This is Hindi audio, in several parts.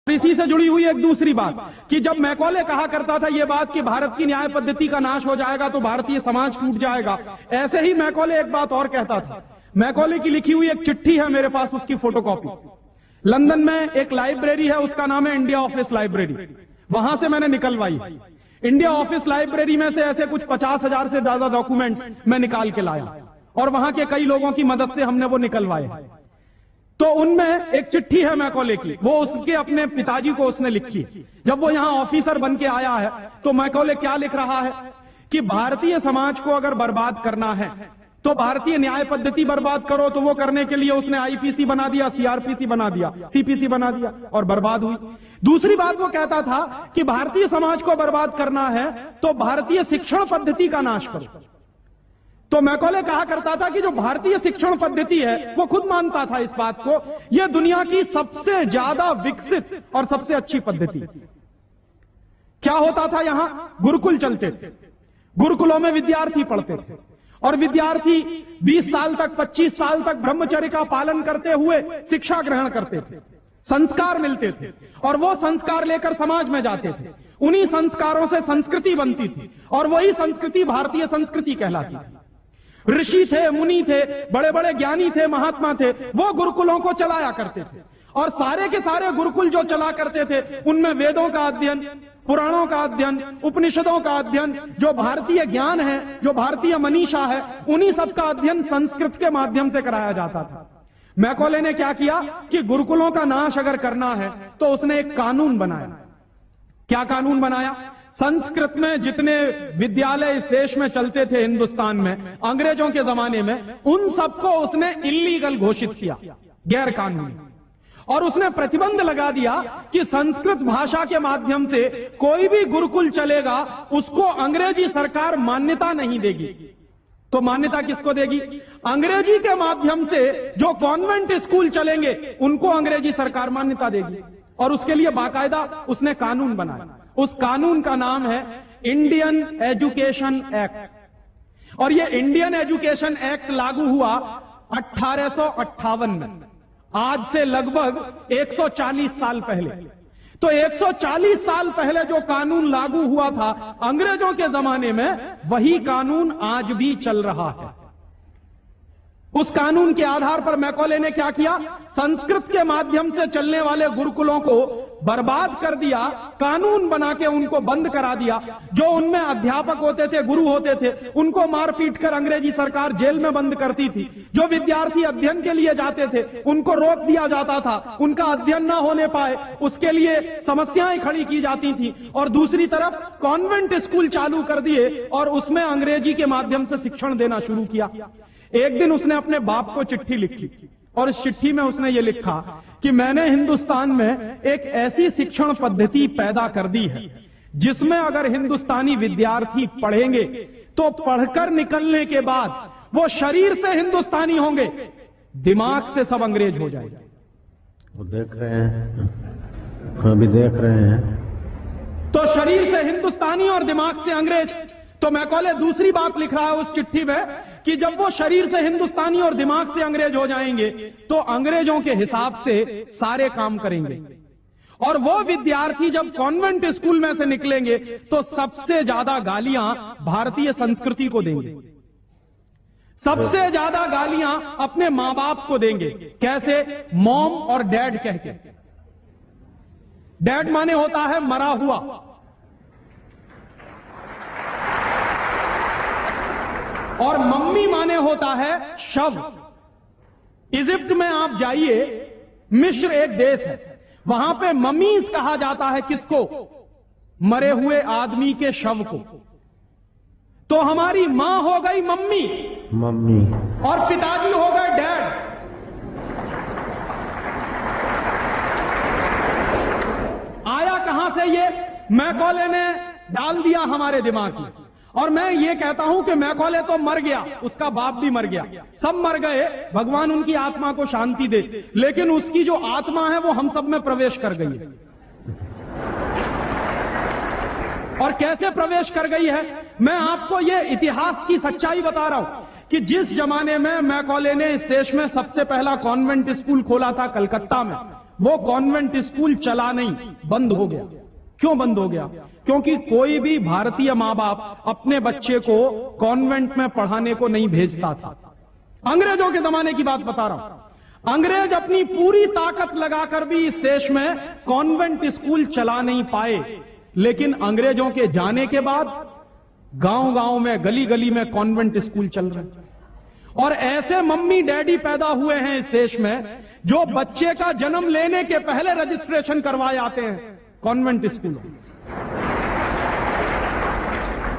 इसी से जुड़ी हुई एक दूसरी बात कि जब मैकॉले कहा करता था यह बात कि भारत की न्याय पद्धति का नाश हो जाएगा तो भारतीय समाज टूट जाएगा, ऐसे ही मैकॉले एक बात और कहता था। मैकॉले की लिखी हुई एक चिट्ठी है मेरे पास, उसकी फोटोकॉपी। लंदन में एक लाइब्रेरी है, उसका नाम है इंडिया ऑफिस लाइब्रेरी, वहां से मैंने निकलवाई। इंडिया ऑफिस लाइब्रेरी में से ऐसे कुछ 50,000 से ज्यादा डॉक्यूमेंट्स मैं निकाल के लाया और वहां के कई लोगों की मदद से हमने वो निकलवाए। तो उनमें एक चिट्ठी है मैकॉले की, वो उसके अपने पिताजी को उसने लिखी। जब वो यहां ऑफिसर बन के आया है तो मैकॉले क्या लिख रहा है कि भारतीय समाज को अगर बर्बाद करना है तो भारतीय न्याय पद्धति बर्बाद करो। तो वो करने के लिए उसने आईपीसी बना दिया, सीआरपीसी बना दिया, सीपीसी बना दिया और बर्बाद हुई। दूसरी बात वो कहता था कि भारतीय समाज को बर्बाद करना है तो भारतीय शिक्षण पद्धति का नाश करो। तो मैकॉले कहा करता था कि जो भारतीय शिक्षण पद्धति है, वो खुद मानता था इस बात को, यह दुनिया की सबसे ज्यादा विकसित और सबसे अच्छी पद्धति। क्या होता था यहां? गुरुकुल चलते थे, गुरुकुलों में विद्यार्थी पढ़ते थे और विद्यार्थी 20 साल तक 25 साल तक ब्रह्मचर्य का पालन करते हुए शिक्षा ग्रहण करते थे, संस्कार मिलते थे और वो संस्कार लेकर समाज में जाते थे। उन्हीं संस्कारों से संस्कृति बनती थी और वही संस्कृति भारतीय संस्कृति कहलाती थी। ऋषि थे, मुनि थे, बड़े बड़े ज्ञानी थे, महात्मा थे, वो गुरुकुलों को चलाया करते थे और सारे के सारे गुरुकुल जो चला करते थे उनमें वेदों का अध्ययन, पुराणों का अध्ययन, उपनिषदों का अध्ययन, जो भारतीय ज्ञान है, जो भारतीय मनीषा है, उन्हीं सब का अध्ययन संस्कृत के माध्यम से कराया जाता था। मैकॉले ने क्या किया कि गुरुकुलों का नाश अगर करना है तो उसने एक कानून बनाया। क्या कानून बनाया? संस्कृत में जितने विद्यालय इस देश में चलते थे हिंदुस्तान में अंग्रेजों के जमाने में, उन सबको उसने इल्लीगल घोषित किया, गैर कानूनी। और उसने प्रतिबंध लगा दिया कि संस्कृत भाषा के माध्यम से कोई भी गुरुकुल चलेगा उसको अंग्रेजी सरकार मान्यता नहीं देगी। तो मान्यता किसको देगी? अंग्रेजी के माध्यम से जो कॉन्वेंट स्कूल चलेंगे उनको अंग्रेजी सरकार मान्यता देगी। और उसके लिए बाकायदा उसने कानून बनाया। उस कानून का नाम है इंडियन एजुकेशन एक्ट। और यह इंडियन एजुकेशन एक्ट लागू हुआ 1858 में, आज से लगभग 140 साल पहले। तो 140 साल पहले जो कानून लागू हुआ था अंग्रेजों के जमाने में, वही कानून आज भी चल रहा है। उस कानून के आधार पर मैकॉले ने क्या किया? संस्कृत के माध्यम से चलने वाले गुरुकुलों को बर्बाद कर दिया, कानून बना के उनको बंद करा दिया। जो उनमें अध्यापक होते थे, गुरु होते थे, उनको मार पीट कर अंग्रेजी सरकार जेल में बंद करती थी। जो विद्यार्थी अध्ययन के लिए जाते थे उनको रोक दिया जाता था, उनका अध्ययन न होने पाए उसके लिए समस्याएं खड़ी की जाती थी। और दूसरी तरफ कॉन्वेंट स्कूल चालू कर दिए और उसमें अंग्रेजी के माध्यम से शिक्षण देना शुरू किया। एक दिन उसने अपने बाप को चिट्ठी लिखी और इस चिट्ठी में उसने ये लिखा कि मैंने हिंदुस्तान में एक ऐसी शिक्षण पद्धति पैदा कर दी है जिसमें अगर हिंदुस्तानी विद्यार्थी पढ़ेंगे तो पढ़कर निकलने के बाद वो शरीर से हिंदुस्तानी होंगे, दिमाग से सब अंग्रेज हो जाएंगे। वो देख रहे हैं, अभी देख रहे हैं। तो शरीर से हिंदुस्तानी और दिमाग से अंग्रेज। तो मैकॉले दूसरी बात लिख रहा है उस चिट्ठी में कि जब वो शरीर से हिंदुस्तानी और दिमाग से अंग्रेज हो जाएंगे तो अंग्रेजों के हिसाब से सारे काम करेंगे। और वो विद्यार्थी जब कॉन्वेंट स्कूल में से निकलेंगे तो सबसे ज्यादा गालियां भारतीय संस्कृति को देंगे, सबसे ज्यादा गालियां अपने मां बाप को देंगे। कैसे? मॉम और डैड कह के। डैड माने होता है मरा हुआ, और मम्मी माने होता है शव। इजिप्ट में आप जाइए, मिस्र एक देश है, वहां पे ममीज कहा जाता है किसको? मरे हुए आदमी के शव को। तो हमारी मां हो गई मम्मी, मम्मी, और पिताजी हो गए डैड। आया कहां से ये? मैकॉले ने डाल दिया हमारे दिमाग में। और मैं ये कहता हूं कि मैकॉले तो मर गया, उसका बाप भी मर गया, सब मर गए, भगवान उनकी आत्मा को शांति दे, लेकिन उसकी जो आत्मा है वो हम सब में प्रवेश कर गई है। और कैसे प्रवेश कर गई है? मैं आपको ये इतिहास की सच्चाई बता रहा हूं कि जिस जमाने में मैकॉले ने इस देश में सबसे पहला कॉन्वेंट स्कूल खोला था कलकत्ता में, वो कॉन्वेंट स्कूल चला नहीं, बंद हो गया। क्यों बंद हो गया? क्योंकि कोई भी भारतीय मां बाप अपने बच्चे को कॉन्वेंट में पढ़ाने को नहीं भेजता था। अंग्रेजों के जमाने की बात बता रहा हूं। अंग्रेज अपनी पूरी ताकत लगाकर भी इस देश में कॉन्वेंट स्कूल चला नहीं पाए, लेकिन अंग्रेजों के जाने के बाद गांव गांव में, गली गली में कॉन्वेंट स्कूल चल रहे हैं। और ऐसे मम्मी डैडी पैदा हुए हैं इस देश में जो बच्चे का जन्म लेने के पहले रजिस्ट्रेशन करवाए आते हैं कॉन्वेंट स्कूल।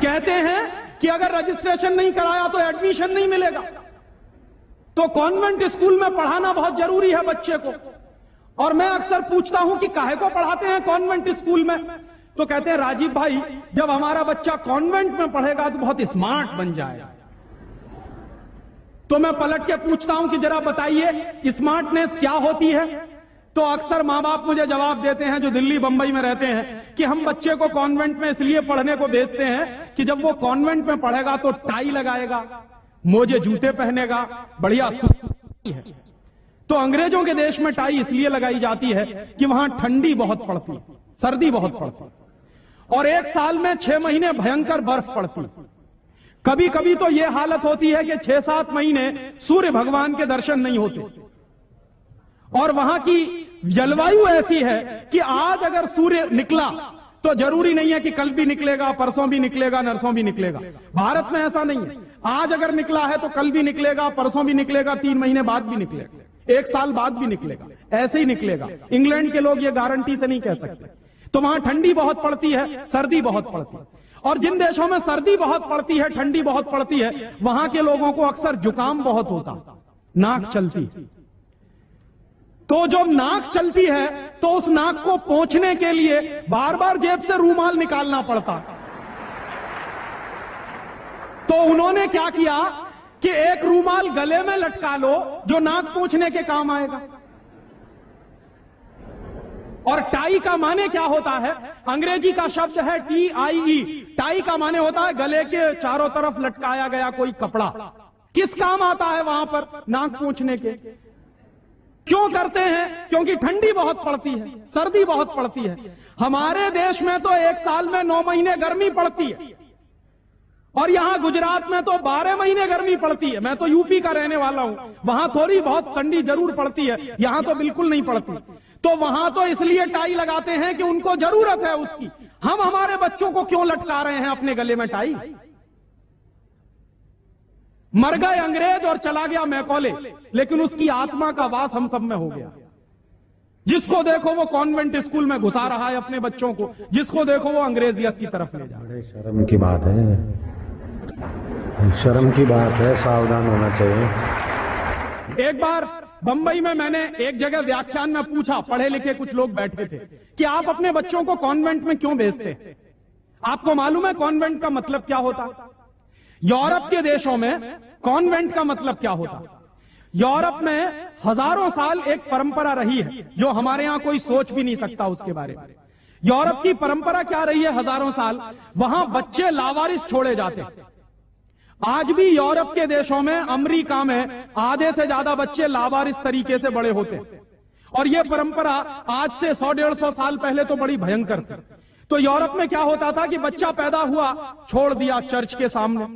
कहते हैं कि अगर रजिस्ट्रेशन नहीं कराया तो एडमिशन नहीं मिलेगा। तो कॉन्वेंट स्कूल में पढ़ाना बहुत जरूरी है बच्चे को। और मैं अक्सर पूछता हूं कि काहे को पढ़ाते हैं कॉन्वेंट स्कूल में? तो कहते हैं राजीव भाई, जब हमारा बच्चा कॉन्वेंट में पढ़ेगा तो बहुत स्मार्ट बन जाएगा। तो मैं पलट के पूछता हूं कि जरा बताइए स्मार्टनेस क्या होती है? तो अक्सर मां बाप मुझे जवाब देते हैं जो दिल्ली बंबई में रहते हैं कि हम बच्चे को कॉन्वेंट में इसलिए पढ़ने को भेजते हैं कि जब वो कॉन्वेंट में पढ़ेगा तो टाई लगाएगा, मोजे जूते पहनेगा, बढ़िया है। तो अंग्रेजों के देश में टाई इसलिए लगाई जाती है कि वहां ठंडी बहुत पड़ती है, सर्दी बहुत पड़ती है, और एक साल में 6 महीने भयंकर बर्फ पड़ती है। कभी कभी तो यह हालत होती है कि 6-7 महीने सूर्य भगवान के दर्शन नहीं होते। और वहां की जलवायु ऐसी है कि आज अगर सूर्य निकला तो जरूरी नहीं है कि कल भी निकलेगा, परसों भी निकलेगा, नरसों भी निकलेगा। भारत में ऐसा नहीं है। आज अगर निकला है तो कल भी निकलेगा, परसों भी निकलेगा, 3 महीने बाद भी निकलेगा, 1 साल बाद भी निकलेगा, ऐसे ही निकलेगा। इंग्लैंड के लोग ये गारंटी से नहीं कह सकते। तो वहां ठंडी बहुत पड़ती है, सर्दी बहुत पड़ती है। और जिन देशों में सर्दी बहुत पड़ती है, ठंडी बहुत पड़ती है, वहां के लोगों को अक्सर जुकाम बहुत होता, नाक चलती। तो जब नाक चलती है तो उस नाक को पोंछने के लिए बार बार जेब से रूमाल निकालना पड़ता। तो उन्होंने क्या किया कि एक रूमाल गले में लटका लो जो नाक पोंछने के काम आएगा। और टाई का माने क्या होता है? अंग्रेजी का शब्द है TIE। टाई का माने होता है गले के चारों तरफ लटकाया गया कोई कपड़ा। किस काम आता है वहां पर? नाक पोंछने के। क्यों करते हैं? क्योंकि ठंडी बहुत पड़ती है, सर्दी बहुत पड़ती है। हमारे देश में तो एक साल में 9 महीने गर्मी पड़ती है, और यहां गुजरात में तो 12 महीने गर्मी पड़ती है। मैं तो यूपी का रहने वाला हूं, वहां थोड़ी बहुत ठंडी जरूर पड़ती है, यहां तो बिल्कुल नहीं पड़ती। तो वहां तो इसलिए टाई लगाते हैं कि उनको जरूरत है उसकी। हम हमारे बच्चों को क्यों लटका रहे हैं अपने गले में टाई? मर गए अंग्रेज और चला गया मैकॉले, लेकिन उसकी आत्मा का वास हम सब में हो गया। जिसको देखो वो कॉन्वेंट स्कूल में घुसा रहा है अपने बच्चों को, जिसको देखो वो अंग्रेजियत की तरफ ले जा रहा है। बड़े शर्म की बात है, शर्म की बात है, सावधान होना चाहिए। एक बार बंबई में मैंने एक जगह व्याख्यान में पूछा, पढ़े लिखे कुछ लोग बैठे थे, कि आप अपने बच्चों को कॉन्वेंट में क्यों भेजते हैं? आपको मालूम है कॉन्वेंट का मतलब क्या होता? यूरोप के देशों में कॉन्वेंट का मतलब क्या होता? यूरोप में हजारों साल एक परंपरा रही है जो हमारे यहां कोई सोच भी नहीं सकता उसके बारे में। यूरोप की परंपरा क्या रही है हजारों साल? वहां बच्चे लावारिस छोड़े जाते हैं। आज भी यूरोप के देशों में, अमेरिका में आधे से ज्यादा बच्चे लावारिस तरीके से बड़े होते हैं। और यह परंपरा आज से 100-150 साल पहले तो बड़ी भयंकर थी। तो यूरोप में क्या होता था कि बच्चा पैदा हुआ, छोड़ दिया चर्च के सामने,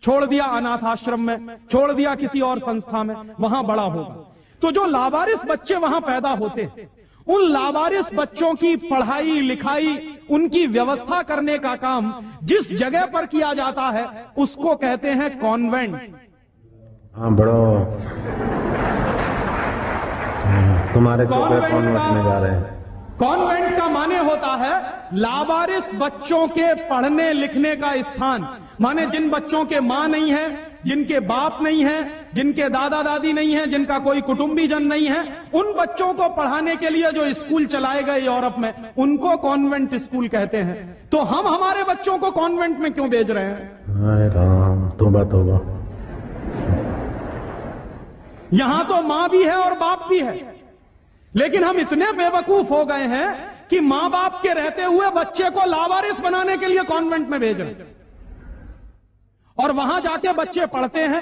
छोड़ दिया अनाथ आश्रम में, छोड़ दिया किसी और संस्था में, वहां बड़ा होगा। तो जो लावारिस बच्चे वहां पैदा होते हैं, उन लावारिस बच्चों की पढ़ाई लिखाई, उनकी व्यवस्था करने का काम जिस जगह पर किया जाता है उसको कहते हैं कॉन्वेंट। हाँ बड़ो, तुम्हारे छोटे कॉन्वेंट में जा रहे हैं। कॉन्वेंट का माने होता है लावारिस बच्चों के पढ़ने लिखने का स्थान। माने जिन बच्चों के मां नहीं है, जिनके बाप नहीं है, जिनके दादा दादी नहीं है, जिनका कोई कुटुंबीजन नहीं है, उन बच्चों को पढ़ाने के लिए जो स्कूल चलाए गए यूरोप में, उनको कॉन्वेंट स्कूल कहते हैं। तो हम हमारे बच्चों को कॉन्वेंट में क्यों भेज रहे हैं? हाय राम, तौबा तौबा। यहां तो मां भी है और बाप भी है, लेकिन हम इतने बेवकूफ हो गए हैं कि मां बाप के रहते हुए बच्चे को लावारिस बनाने के लिए कॉन्वेंट में भेज रहे हैं। और वहां जाके बच्चे पढ़ते हैं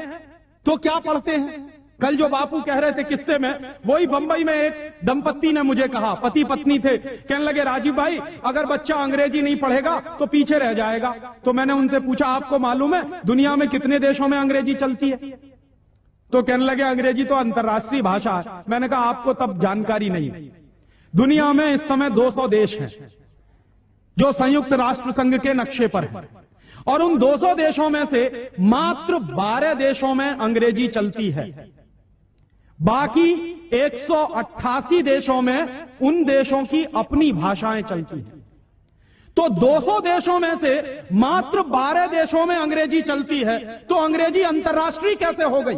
तो क्या पढ़ते हैं? कल जो बापू कह रहे थे किस्से में, वही बंबई में एक दंपत्ति ने मुझे कहा, पति पत्नी थे, कहने लगे राजीव भाई अगर बच्चा अंग्रेजी नहीं पढ़ेगा तो पीछे रह जाएगा। तो मैंने उनसे पूछा आपको मालूम है दुनिया में कितने देशों में अंग्रेजी चलती है? तो कहने लगे अंग्रेजी तो अंतर्राष्ट्रीय भाषा है। मैंने कहा आपको तब जानकारी नहीं। दुनिया में इस समय 200 देश हैं जो संयुक्त राष्ट्र संघ के नक्शे पर हैं, और उन 200 देशों में से मात्र 12 देशों में अंग्रेजी चलती है। बाकी 188 देशों में उन देशों की अपनी भाषाएं चलती हैं। तो 200 देशों में से मात्र 12 देशों में अंग्रेजी चलती है, तो अंग्रेजी अंतर्राष्ट्रीय कैसे हो गई?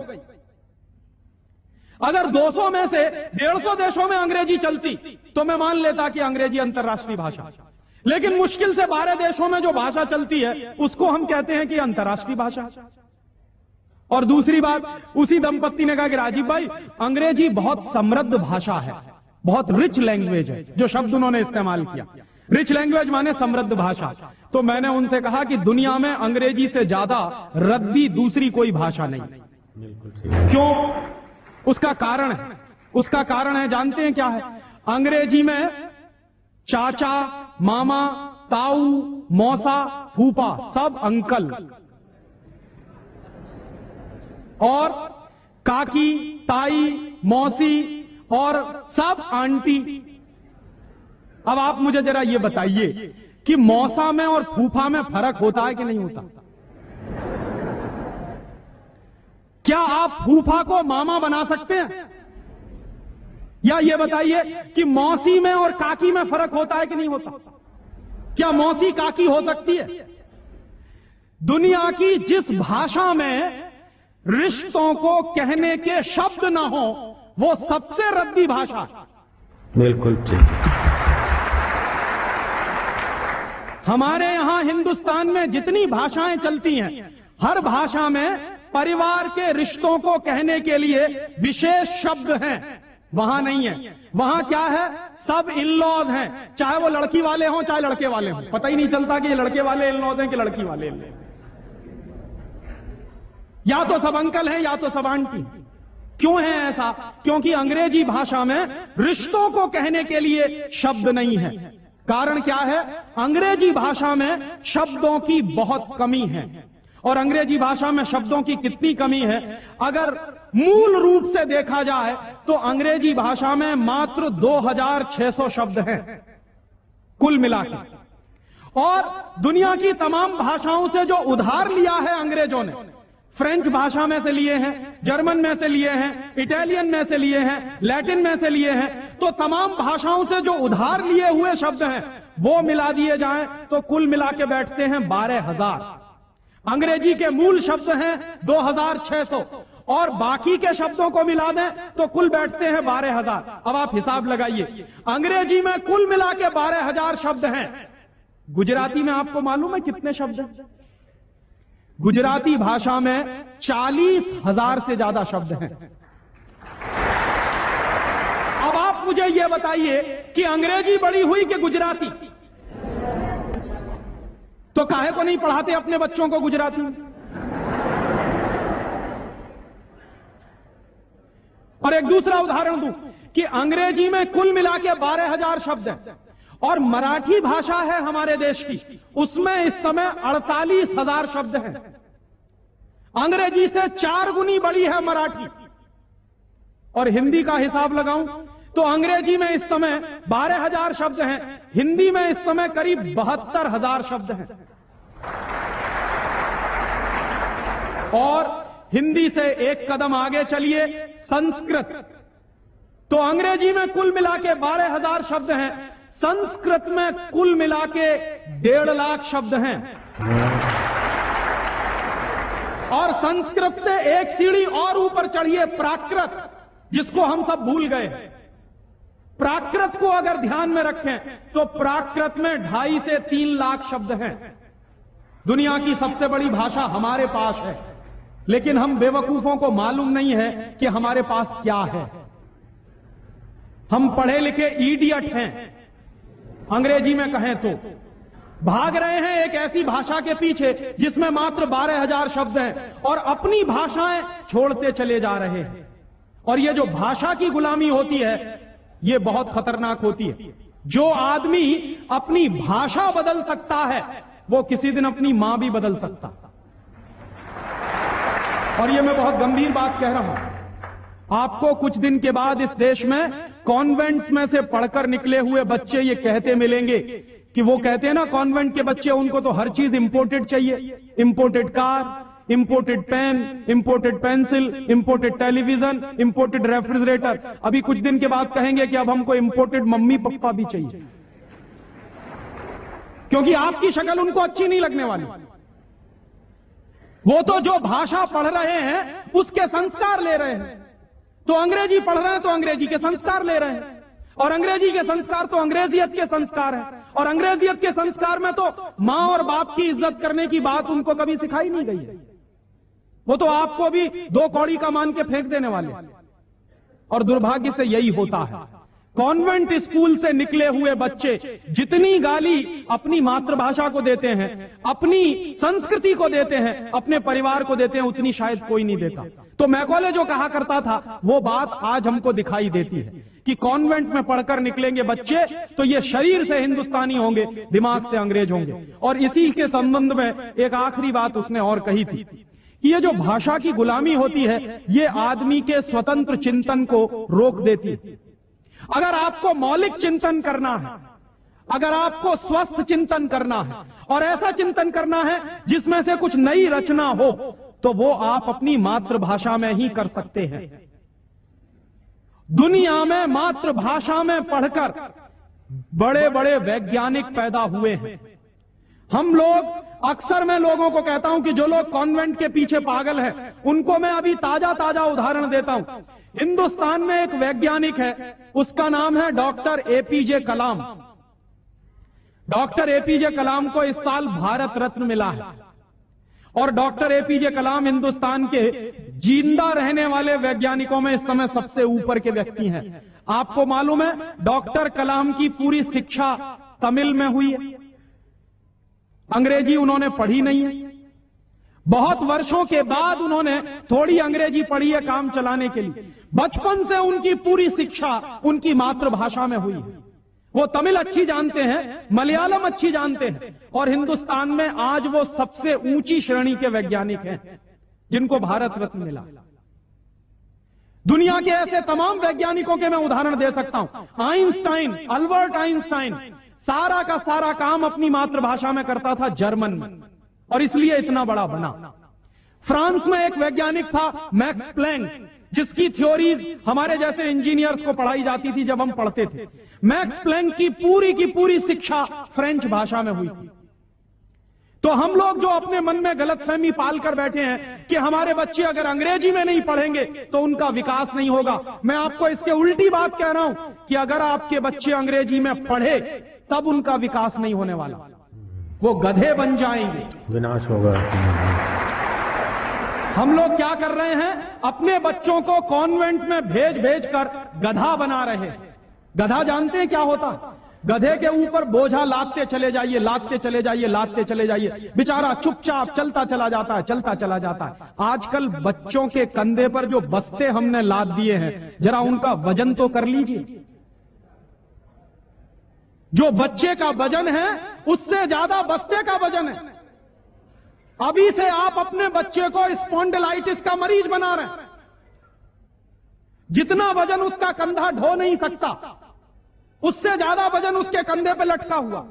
अगर 200 में से 150 देशों में अंग्रेजी चलती तो मैं मान लेता कि अंग्रेजी अंतर्राष्ट्रीय भाषा, लेकिन मुश्किल से 12 देशों में जो भाषा चलती है उसको हम कहते हैं कि अंतर्राष्ट्रीय भाषा। और दूसरी बात, उसी दंपत्ति ने कहा कि राजीव भाई अंग्रेजी बहुत समृद्ध भाषा है, बहुत रिच लैंग्वेज है, जो शब्द उन्होंने इस्तेमाल किया। रिच लैंग्वेज माने समृद्ध भाषा। तो मैंने उनसे कहा कि दुनिया में अंग्रेजी से ज्यादा रद्दी दूसरी कोई भाषा नहीं। क्यों? उसका कारण है जानते हैं क्या है? अंग्रेजी में चाचा, मामा, ताऊ, मौसा, फूफा सब अंकल, और काकी, ताई, मौसी और सब आंटी। अब आप मुझे जरा ये बताइए कि मौसा में और फूफा में फर्क होता है कि नहीं होता? क्या आप फूफा को मामा बना सकते हैं? या ये बताइए कि मौसी में और काकी में फर्क होता है कि नहीं होता? क्या मौसी काकी हो सकती है? दुनिया की जिस भाषा में रिश्तों को कहने के शब्द ना हो वो सबसे रद्दी भाषा है। बिल्कुल ठीक। हमारे यहां हिंदुस्तान में जितनी भाषाएं चलती हैं, हर भाषा में परिवार के रिश्तों को कहने के लिए विशेष शब्द हैं। वहां नहीं है। वहां क्या है? सब इन लॉज हैं, चाहे वो लड़की वाले हों चाहे लड़के वाले हों। पता ही नहीं चलता कि ये लड़के वाले इन लॉज हैं कि लड़की वाले इन लॉज। या तो सब अंकल हैं या तो सब आंटी। क्यों है ऐसा? क्योंकि अंग्रेजी भाषा में रिश्तों को कहने के लिए शब्द नहीं है। कारण क्या है? अंग्रेजी भाषा में शब्दों की बहुत कमी है। और अंग्रेजी भाषा में शब्दों की कितनी कमी है? अगर मूल रूप से देखा जाए तो अंग्रेजी भाषा में मात्र 2600 शब्द हैं कुल मिलाकर। और दुनिया की तमाम भाषाओं से जो उधार लिया है अंग्रेजों ने, फ्रेंच भाषा में से लिए हैं, जर्मन में से लिए हैं, इटालियन में से लिए हैं, लैटिन में से लिए हैं, तो तमाम भाषाओं से जो उधार लिए हुए शब्द हैं वो मिला दिए जाएं तो कुल मिला के बैठते हैं 12,000। अंग्रेजी के मूल शब्द हैं 2600 और बाकी के शब्दों को मिला दें तो कुल बैठते हैं 12,000। अब आप हिसाब लगाइए, अंग्रेजी में कुल मिला के 12,000 शब्द हैं। गुजराती में आपको मालूम है कितने शब्द हैं? गुजराती भाषा में 40,000 से ज्यादा शब्द हैं। अब आप मुझे यह बताइए कि अंग्रेजी बड़ी हुई कि गुजराती? तो काहे को नहीं पढ़ाते अपने बच्चों को गुजराती? और एक दूसरा उदाहरण दूं कि अंग्रेजी में कुल मिला के 12,000 शब्द हैं और मराठी भाषा है हमारे देश की, उसमें इस समय 48,000 शब्द हैं। अंग्रेजी से 4 गुनी बड़ी है मराठी। और हिंदी का हिसाब लगाऊं तो अंग्रेजी में इस समय 12,000 शब्द हैं, हिंदी में इस समय करीब 72,000 शब्द हैं। और हिंदी से एक कदम आगे चलिए, संस्कृत। तो अंग्रेजी में कुल मिला के 12,000 शब्द हैं, संस्कृत में कुल मिला के 1.5 लाख शब्द हैं। और संस्कृत से एक सीढ़ी और ऊपर चढ़िए, प्राकृत, जिसको हम सब भूल गए। प्राकृत को अगर ध्यान में रखें तो प्राकृत में 2.5 से 3 लाख शब्द हैं। दुनिया की सबसे बड़ी भाषा हमारे पास है, लेकिन हम बेवकूफों को मालूम नहीं है कि हमारे पास क्या है। हम पढ़े लिखे इडियट हैं, अंग्रेजी में कहें तो भाग रहे हैं एक ऐसी भाषा के पीछे जिसमें मात्र 12,000 शब्द हैं और अपनी भाषाएं छोड़ते चले जा रहे हैं। और ये जो भाषा की गुलामी होती है ये बहुत खतरनाक होती है। जो आदमी अपनी भाषा बदल सकता है वो किसी दिन अपनी मां भी बदल सकता। और ये मैं बहुत गंभीर बात कह रहा हूं। आपको कुछ दिन के बाद इस देश में कॉन्वेंट्स में से पढ़कर निकले हुए बच्चे ये कहते मिलेंगे कि वो कहते हैं ना, कॉन्वेंट के बच्चे, उनको तो हर चीज इंपोर्टेड चाहिए। Imported car, imported pen, imported pencil, imported television, imported refrigerator. अभी कुछ दिन के बाद कहेंगे कि अब हमको इंपोर्टेड मम्मी पापा भी चाहिए, क्योंकि आपकी शक्ल उनको अच्छी नहीं लगने वाली। वो तो जो भाषा पढ़ रहे हैं उसके संस्कार ले रहे हैं। तो अंग्रेजी पढ़ रहे हैं तो अंग्रेजी के संस्कार ले रहे हैं, और अंग्रेजी के संस्कार तो अंग्रेजियत के संस्कार है, और अंग्रेजियत के संस्कार में तो मां और बाप की इज्जत करने की बात उनको कभी सिखाई नहीं गई है। वो तो आपको भी 2 कौड़ी का मान के फेंक देने वाले। और दुर्भाग्य से यही होता है। कॉन्वेंट स्कूल से निकले हुए बच्चे जितनी गाली अपनी मातृभाषा को देते हैं, अपनी संस्कृति को देते हैं, अपने परिवार को देते हैं, उतनी शायद कोई नहीं देता। तो मैकॉले जो कहा करता था वो बात आज हमको दिखाई देती है कि कॉन्वेंट में पढ़कर निकलेंगे बच्चे तो ये शरीर से हिंदुस्तानी होंगे, दिमाग से अंग्रेज होंगे। और इसी के संबंध में एक आखिरी बात उसने और कही थी कि ये जो भाषा की गुलामी होती है ये आदमी के स्वतंत्र चिंतन को रोक देती है। अगर आपको मौलिक चिंतन करना है, अगर आपको स्वस्थ चिंतन करना है और ऐसा चिंतन करना है जिसमें से कुछ नई रचना हो, तो वो आप अपनी मातृभाषा में ही कर सकते हैं। दुनिया में मातृभाषा में पढ़कर बड़े बड़े वैज्ञानिक पैदा हुए हैं। हम लोग, अक्सर मैं लोगों को कहता हूं कि जो लोग कॉन्वेंट के पीछे पागल हैं, उनको मैं अभी ताजा ताजा उदाहरण देता हूं। हिंदुस्तान में एक वैज्ञानिक है, उसका नाम है डॉक्टर एपीजे कलाम। डॉक्टर एपीजे कलाम को इस साल भारत रत्न मिला है, और डॉक्टर एपीजे कलाम हिंदुस्तान के जिंदा रहने वाले वैज्ञानिकों में इस समय सबसे ऊपर के व्यक्ति हैं। आपको मालूम है डॉक्टर कलाम की पूरी शिक्षा तमिल में हुई है, अंग्रेजी उन्होंने पढ़ी नहीं है। बहुत वर्षों के बाद उन्होंने थोड़ी अंग्रेजी पढ़ी है काम चलाने के लिए। बचपन से उनकी पूरी शिक्षा उनकी मातृभाषा में हुई है। वो तमिल अच्छी जानते हैं, मलयालम अच्छी जानते हैं, और हिंदुस्तान में आज वो सबसे ऊंची श्रेणी के वैज्ञानिक हैं जिनको भारत रत्न मिला। दुनिया के ऐसे तमाम वैज्ञानिकों के मैं उदाहरण दे सकता हूं। आइंस्टाइन, अल्बर्ट आइंस्टाइन सारा का सारा काम अपनी मातृभाषा में करता था, जर्मन में, और इसलिए इतना बड़ा बना। फ्रांस में एक वैज्ञानिक था मैक्स प्लैंक, जिसकी थ्योरीज हमारे जैसे इंजीनियर्स को पढ़ाई जाती थी जब हम पढ़ते थे। मैक्स प्लैंक की पूरी शिक्षा फ्रेंच भाषा में हुई थी। तो हम लोग जो अपने मन में गलतफहमी पाल कर बैठे हैं कि हमारे बच्चे अगर अंग्रेजी में नहीं पढ़ेंगे तो उनका विकास नहीं होगा, मैं आपको इसके उल्टी बात कह रहा हूं कि अगर आपके बच्चे अंग्रेजी में पढ़े तब उनका विकास नहीं होने वाला, वो गधे बन जाएंगे, विनाश होगा। हम लोग क्या कर रहे हैं, अपने बच्चों को कॉन्वेंट में भेज कर गधा बना रहे हैं। गधा जानते हैं क्या होता? गधे के ऊपर बोझा लादते चले जाइए, लादते चले जाइए, लादते चले जाइए, बेचारा चुपचाप चलता चला जाता है, चलता चला जाता है। आजकल बच्चों के कंधे पर जो बस्ते हमने लाद दिए हैं, जरा उनका वजन तो कर लीजिए। जो बच्चे का वजन है उससे ज्यादा बस्ते का वजन है। अभी से आप अपने बच्चे को स्पॉन्डिलाइटिस का मरीज बना रहे हैं। जितना वजन उसका कंधा ढो नहीं सकता, उससे ज्यादा वजन उसके कंधे पे लटका हुआ,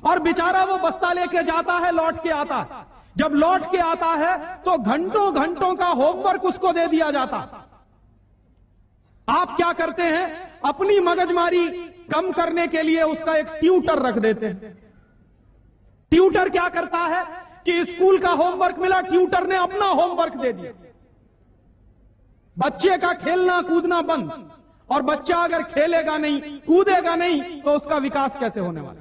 और बेचारा वो बस्ता लेके जाता है, लौट के आता है। जब लौट के आता है तो घंटों घंटों का होमवर्क उसको दे दिया जाता। आप क्या करते हैं, अपनी मगजमारी कम करने के लिए उसका एक ट्यूटर रख देते हैं। ट्यूटर क्या करता है कि स्कूल का होमवर्क मिला, ट्यूटर ने अपना होमवर्क दे दिया। बच्चे का खेलना कूदना बंद, और बच्चा अगर खेलेगा नहीं, कूदेगा नहीं, तो उसका विकास कैसे होने वाला?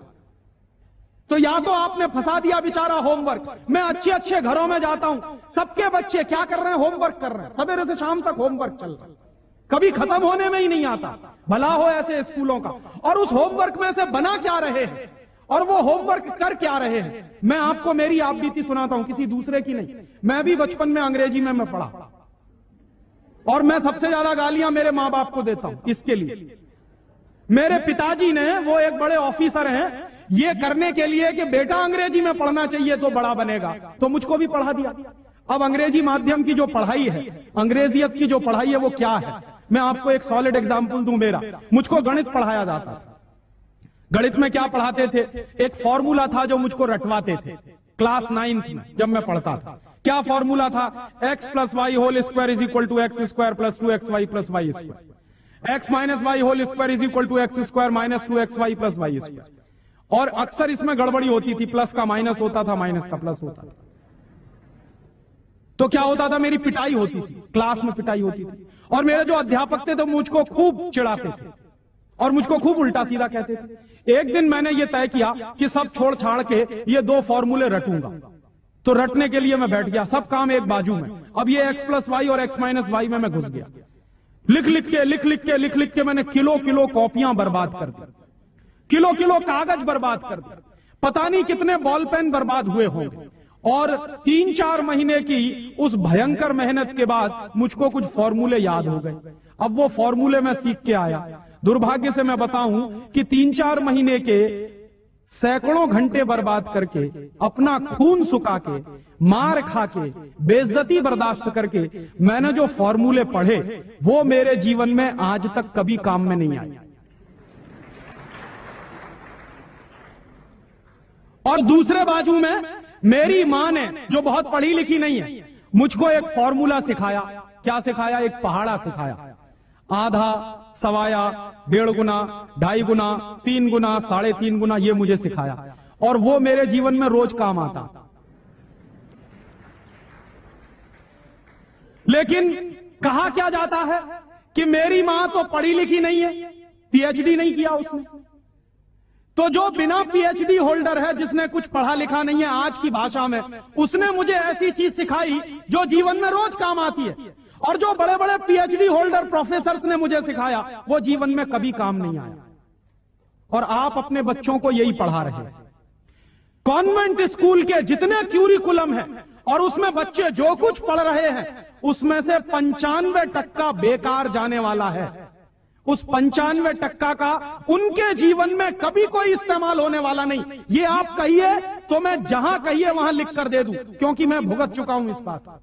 तो या तो आपने फंसा दिया बेचारा होमवर्क। मैं अच्छे अच्छे घरों में जाता हूं, सबके बच्चे क्या कर रहे हैं, होमवर्क कर रहे हैं, सवेरे से शाम तक होमवर्क चल रहा है, कभी खत्म होने में ही नहीं आता। भला हो ऐसे स्कूलों का। और उस होमवर्क में से बना क्या रहे हैं और वो होमवर्क कर क्या रहे हैं? मैं आपको मेरी आप बीती सुनाता हूं, किसी दूसरे की नहीं। मैं भी बचपन में अंग्रेजी में मैं पढ़ा। और मैं सबसे ज्यादा गालियां मेरे मां बाप को देता हूं इसके लिए। मेरे पिताजी ने, वो एक बड़े ऑफिसर हैं, ये करने के लिए कि बेटा अंग्रेजी में पढ़ना चाहिए तो बड़ा बनेगा, तो मुझको भी पढ़ा दिया। अब अंग्रेजी माध्यम की जो पढ़ाई है, अंग्रेजियत की जो पढ़ाई है, वो क्या है? मैं आपको एक सॉलिड एग्जांपल दूं मेरा। मुझको गणित पढ़ाया जाता था। गणित में क्या पढ़ाते थे? एक फॉर्मूला था जो मुझको रटवाते थे क्लास 9th में जब मैं पढ़ता था। क्या फॉर्मूला था? x plus Y whole square is equal to X square plus 2xy plus Y square, x minus Y whole square is equal to X square minus 2xy plus Y square. और अक्सर इसमें गड़बड़ी होती थी, प्लस का माइनस होता था, माइनस का प्लस होता था। तो क्या होता था? मेरी पिटाई होती थी, क्लास में पिटाई होती थी। और मेरे जो अध्यापक थे तो मुझको खूब चिढ़ाते थे और मुझको खूब उल्टा सीधा कहते थे। एक दिन मैंने ये तय किया कि सब छोड़ छाड़ के ये 2 फॉर्मूले रटूंगा। तो रटने के लिए मैं बैठ गया, सब काम एक बाजू में। अब ये x प्लस वाई और x माइनस वाई में मैं घुस गया। लिख लिख के मैंने किलो किलो कॉपियां बर्बाद कर दी, किलो किलो कागज बर्बाद कर दिया, पता नहीं कितने बॉल पेन बर्बाद हुए होंगे। और 3-4 महीने की उस भयंकर मेहनत के बाद मुझको कुछ फॉर्मूले याद हो गए। अब वो फॉर्मूले मैं सीख के आया। दुर्भाग्य से मैं बताऊं कि 3-4 महीने के सैकड़ों घंटे बर्बाद करके, अपना खून सुखा के, मार खा के, बेइज्जती बर्दाश्त करके मैंने जो फॉर्मूले पढ़े वो मेरे जीवन में आज तक कभी काम में नहीं आए। और दूसरे बाजू में मेरी मां ने, जो बहुत पढ़ी लिखी नहीं है, मुझको एक फॉर्मूला सिखाया। क्या सिखाया? एक पहाड़ा सिखाया। आधा, सवाया, 1.5 गुना, 2.5 गुना, 3 गुना, 3.5 गुना, ये मुझे सिखाया। और वो मेरे जीवन में रोज काम आता। लेकिन कहा क्या जाता है कि मेरी मां तो पढ़ी लिखी नहीं है, पीएचडी नहीं किया उसने। तो जो बिना पीएचडी होल्डर है, जिसने कुछ पढ़ा लिखा नहीं है आज की भाषा में, उसने मुझे ऐसी चीज सिखाई जो जीवन में रोज काम आती है। और जो बड़े बड़े पीएचडी होल्डर प्रोफेसर्स ने मुझे सिखाया वो जीवन में कभी काम नहीं आया। और आप अपने बच्चों को यही पढ़ा रहे हैं। कॉन्वेंट स्कूल के जितने क्यूरिकुलम है और उसमें बच्चे जो कुछ पढ़ रहे हैं उसमें से 95% बेकार जाने वाला है। उस 95% का उनके जीवन में कभी कोई इस्तेमाल होने वाला नहीं। ये आप कहिए तो मैं जहां कहिए वहां लिख कर दे दूं, क्योंकि मैं भुगत चुका हूं इस बात।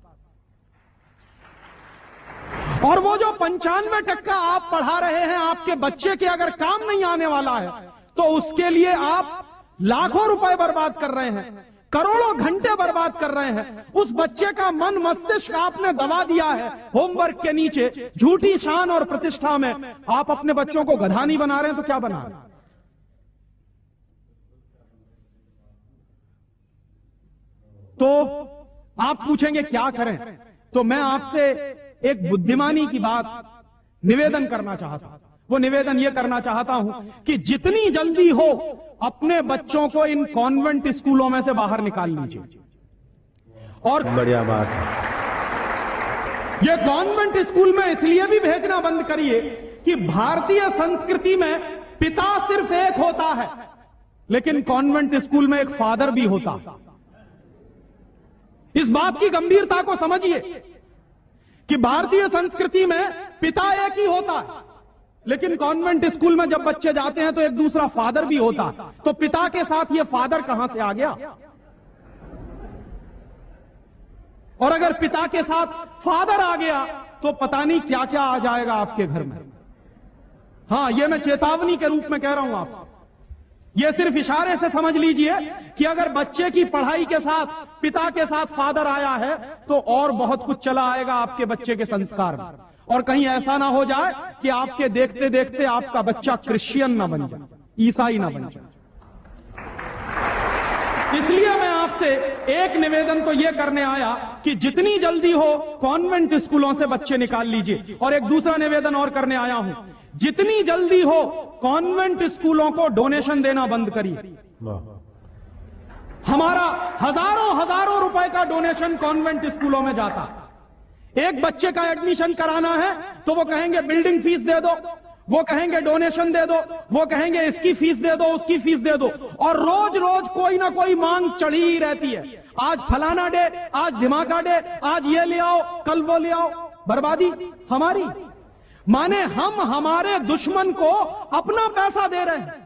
और वो जो 95% आप पढ़ा रहे हैं, आपके बच्चे के अगर काम नहीं आने वाला है तो उसके लिए आप लाखों रुपए बर्बाद कर रहे हैं, करोड़ों घंटे बर्बाद कर रहे हैं। उस बच्चे का मन मस्तिष्क आपने दबा दिया है होमवर्क के नीचे, झूठी शान और प्रतिष्ठा में। आप अपने बच्चों को गधा नहीं बना रहे हैं तो क्या बना रहे हैं? तो आप पूछेंगे क्या करें, तो मैं आपसे एक बुद्धिमानी की बात निवेदन करना चाहता हूं। वो निवेदन ये करना चाहता हूं कि जितनी जल्दी हो अपने बच्चों को इन कॉन्वेंट स्कूलों में से बाहर निकाल लीजिए। और बढ़िया बात है। ये कॉन्वेंट स्कूल में इसलिए भी भेजना बंद करिए कि भारतीय संस्कृति में पिता सिर्फ एक होता है, लेकिन कॉन्वेंट स्कूल में एक फादर भी होता। इस बात की गंभीरता को समझिए कि भारतीय संस्कृति में पिता एक ही होता है, लेकिन कॉन्वेंट स्कूल में जब बच्चे जाते हैं तो एक दूसरा फादर भी होता। तो पिता के साथ ये फादर कहां से आ गया? और अगर पिता के साथ फादर आ गया तो पता नहीं क्या क्या आ जाएगा आपके घर में। हां, ये मैं चेतावनी के रूप में कह रहा हूं आपसे। ये सिर्फ इशारे से समझ लीजिए कि अगर बच्चे की पढ़ाई के साथ पिता के साथ फादर आया है तो और बहुत कुछ चला आएगा आपके बच्चे के संस्कार में। और कहीं ऐसा ना हो जाए कि आपके देखते देखते आपका बच्चा क्रिश्चियन ना बन जाए, ईसाई ना बन जाए। इसलिए मैं आपसे एक निवेदन तो यह करने आया कि जितनी जल्दी हो कॉन्वेंट स्कूलों से बच्चे निकाल लीजिए। और एक दूसरा निवेदन और करने आया हूं, जितनी जल्दी हो कॉन्वेंट स्कूलों को डोनेशन देना बंद करिए। हमारा हजारों रुपए का डोनेशन कॉन्वेंट स्कूलों में जाता। एक बच्चे का एडमिशन कराना है तो वो कहेंगे बिल्डिंग फीस दे दो, वो कहेंगे डोनेशन दे दो, वो कहेंगे इसकी फीस दे दो, उसकी फीस दे दो। और रोज रोज कोई ना कोई मांग चढ़ी ही रहती है। आज फलाना डे, आज धमाका डे, आज ये ले आओ, कल वो ले आओ। बर्बादी हमारी। माने हम हमारे दुश्मन को अपना पैसा दे रहे हैं।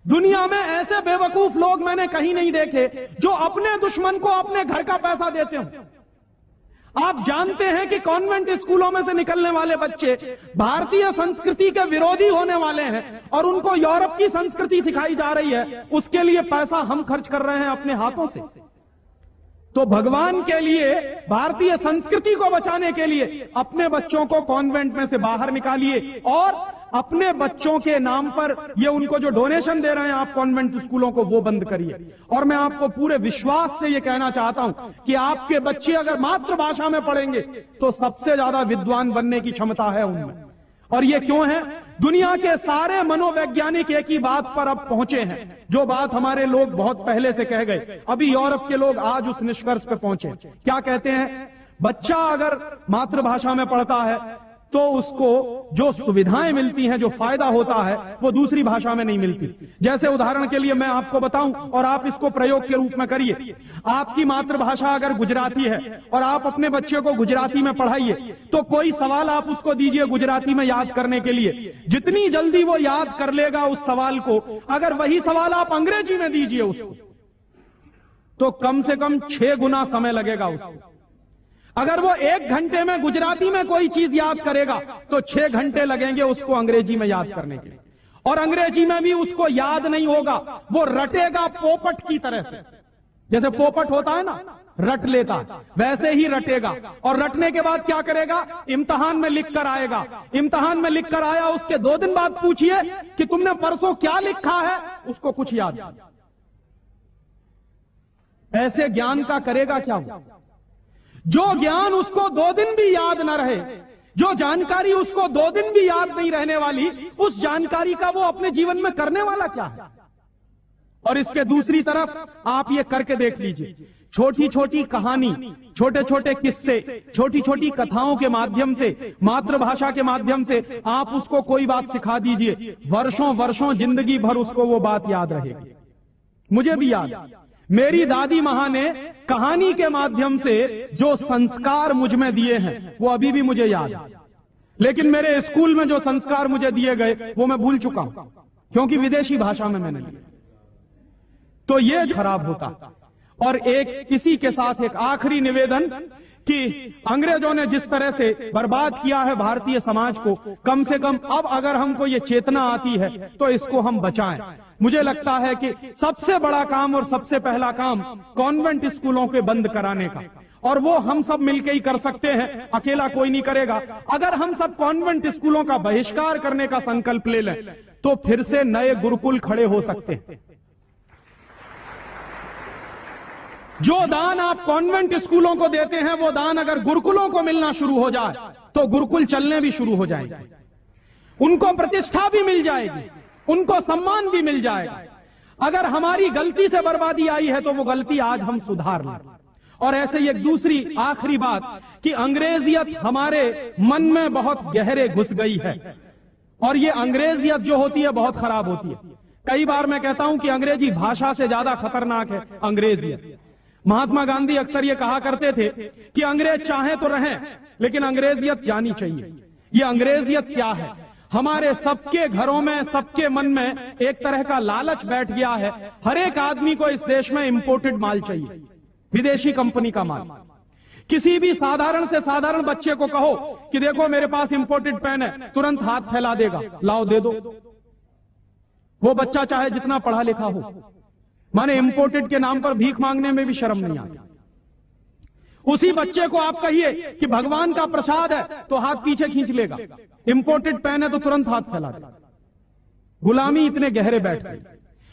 दुनिया में ऐसे बेवकूफ लोग मैंने कहीं नहीं देखे जो अपने दुश्मन को अपने घर का पैसा देते हो। आप जानते हैं कि कॉन्वेंट स्कूलों में से निकलने वाले बच्चे भारतीय संस्कृति के विरोधी होने वाले हैं और उनको यूरोप की संस्कृति सिखाई जा रही है। उसके लिए पैसा हम खर्च कर रहे हैं अपने हाथों से। तो भगवान के लिए, भारतीय संस्कृति को बचाने के लिए अपने बच्चों को कॉन्वेंट में से बाहर निकालिए और अपने बच्चों के नाम पर ये उनको जो डोनेशन दे रहे हैं आप कॉन्वेंट स्कूलों को, वो बंद करिए। और मैं आपको पूरे विश्वास से ये कहना चाहता हूं कि आपके बच्चे अगर मातृभाषा में पढ़ेंगे तो सबसे ज्यादा विद्वान बनने की क्षमता है उनमें। और ये क्यों है? दुनिया के सारे मनोवैज्ञानिक एक ही बात पर अब पहुंचे हैं, जो बात हमारे लोग बहुत पहले से कह गए। अभी यूरोप के लोग आज उस निष्कर्ष पे पहुंचे। क्या कहते हैं? बच्चा अगर मातृभाषा में पढ़ता है तो उसको जो सुविधाएं मिलती हैं, जो फायदा होता है, वो दूसरी भाषा में नहीं मिलती। जैसे उदाहरण के लिए मैं आपको बताऊं और आप इसको प्रयोग के रूप में करिए। आपकी मातृभाषा अगर गुजराती है और आप अपने बच्चे को गुजराती में पढ़ाइए तो कोई सवाल आप उसको दीजिए गुजराती में याद करने के लिए, जितनी जल्दी वो याद कर लेगा उस सवाल को। अगर वही सवाल आप अंग्रेजी में दीजिए उसको तो कम से कम 6 गुना समय लगेगा उसको। अगर वो 1 घंटे में गुजराती में कोई चीज याद करेगा तो 6 घंटे लगेंगे उसको अंग्रेजी में याद करने के लिए। और अंग्रेजी में भी उसको याद नहीं होगा, वो रटेगा पोपट की तरह से। जैसे पोपट होता है ना, रट लेता, वैसे ही रटेगा। और रटने के बाद क्या करेगा? इम्तिहान में लिख कर आएगा। इम्तिहान में लिख कर आया, उसके 2 दिन बाद पूछिए कि तुमने परसों क्या लिखा है, उसको कुछ याद नहीं। ऐसे ज्ञान का करेगा क्या वो? जो ज्ञान उसको 2 दिन भी याद न रहे, जो जानकारी उसको 2 दिन भी याद नहीं रहने वाली, उस जानकारी का वो अपने जीवन में करने वाला क्या है? और इसके दूसरी तरफ आप ये करके देख लीजिए। छोटी छोटी कहानी, छोटे छोटे किस्से, छोटी छोटी कथाओं के माध्यम से, मातृभाषा के माध्यम से आप उसको कोई बात सिखा दीजिए, वर्षों वर्षों जिंदगी भर उसको वो बात याद रहेगी। मुझे भी याद, मेरी दादी मां ने कहानी के माध्यम से जो संस्कार मुझ में दिए हैं वो अभी भी मुझे याद है। लेकिन मेरे स्कूल में जो संस्कार मुझे दिए गए वो मैं भूल चुका हूं, क्योंकि विदेशी भाषा में मैंने लिए। तो ये खराब होता। और एक इसी के साथ एक आखिरी निवेदन कि अंग्रेजों ने जिस तरह से बर्बाद किया है भारतीय समाज को, कम से कम अब अगर हमको ये चेतना आती है तो इसको हम बचाएं। मुझे लगता है कि सबसे बड़ा काम और सबसे पहला काम कॉन्वेंट स्कूलों के बंद कराने का, और वो हम सब मिलकर ही कर सकते हैं, अकेला कोई नहीं करेगा। अगर हम सब कॉन्वेंट स्कूलों का बहिष्कार करने का संकल्प ले लें तो फिर से नए गुरुकुल खड़े हो सकते हैं। जो दान आप कॉन्वेंट स्कूलों को देते हैं वो दान अगर गुरुकुलों को मिलना शुरू हो जाए तो गुरुकुल चलने भी शुरू हो जाएंगे, उनको प्रतिष्ठा भी मिल जाएगी, उनको सम्मान भी मिल जाएगा। अगर हमारी गलती से बर्बादी आई है तो वो गलती आज हम सुधार लें। और ऐसे ही एक दूसरी आखिरी बात कि अंग्रेजियत हमारे मन में बहुत गहरे घुस गई है, और ये अंग्रेजियत जो होती है बहुत खराब होती है। कई बार मैं कहता हूं कि अंग्रेजी भाषा से ज्यादा खतरनाक है अंग्रेजियत। महात्मा गांधी अक्सर ये कहा करते थे कि अंग्रेज चाहे तो रहें लेकिन अंग्रेजियत जानी चाहिए। ये अंग्रेजियत क्या है? हमारे सबके घरों में, सबके मन में एक तरह का लालच बैठ गया है। हर एक आदमी को इस देश में इंपोर्टेड माल चाहिए, विदेशी कंपनी का माल। किसी भी साधारण से साधारण बच्चे को कहो कि देखो मेरे पास इंपोर्टेड पेन है, तुरंत हाथ फैला देगा, लाओ दे दो। वो बच्चा चाहे जितना पढ़ा लिखा हो, माने इंपोर्टेड के नाम पर भीख मांगने में भी शर्म नहीं आती। उसी बच्चे को आप कहिए कि भगवान का प्रसाद है तो हाथ पीछे खींच लेगा, इंपोर्टेड पेन है तो तुरंत हाथ फैला देगा। गुलामी इतने गहरे बैठ गई।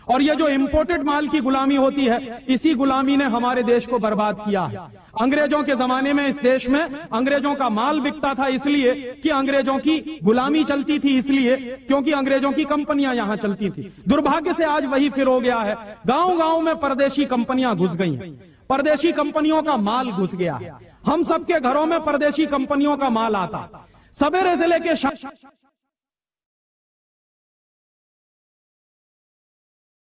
और ये जो इंपोर्टेड माल की गुलामी होती है, इसी गुलामी ने हमारे देश को बर्बाद किया है। अंग्रेजों के जमाने में इस देश में अंग्रेजों का माल बिकता था इसलिए कि अंग्रेजों की गुलामी चलती थी, इसलिए क्योंकि अंग्रेजों की कंपनियां यहां चलती थी। दुर्भाग्य से आज वही फिर हो गया है। गांव गांव में परदेशी कंपनियां घुस गई हैं, परदेशी कंपनियों का माल घुस गया है। हम सबके घरों में परदेशी कंपनियों का माल आता, सवेरे से लेके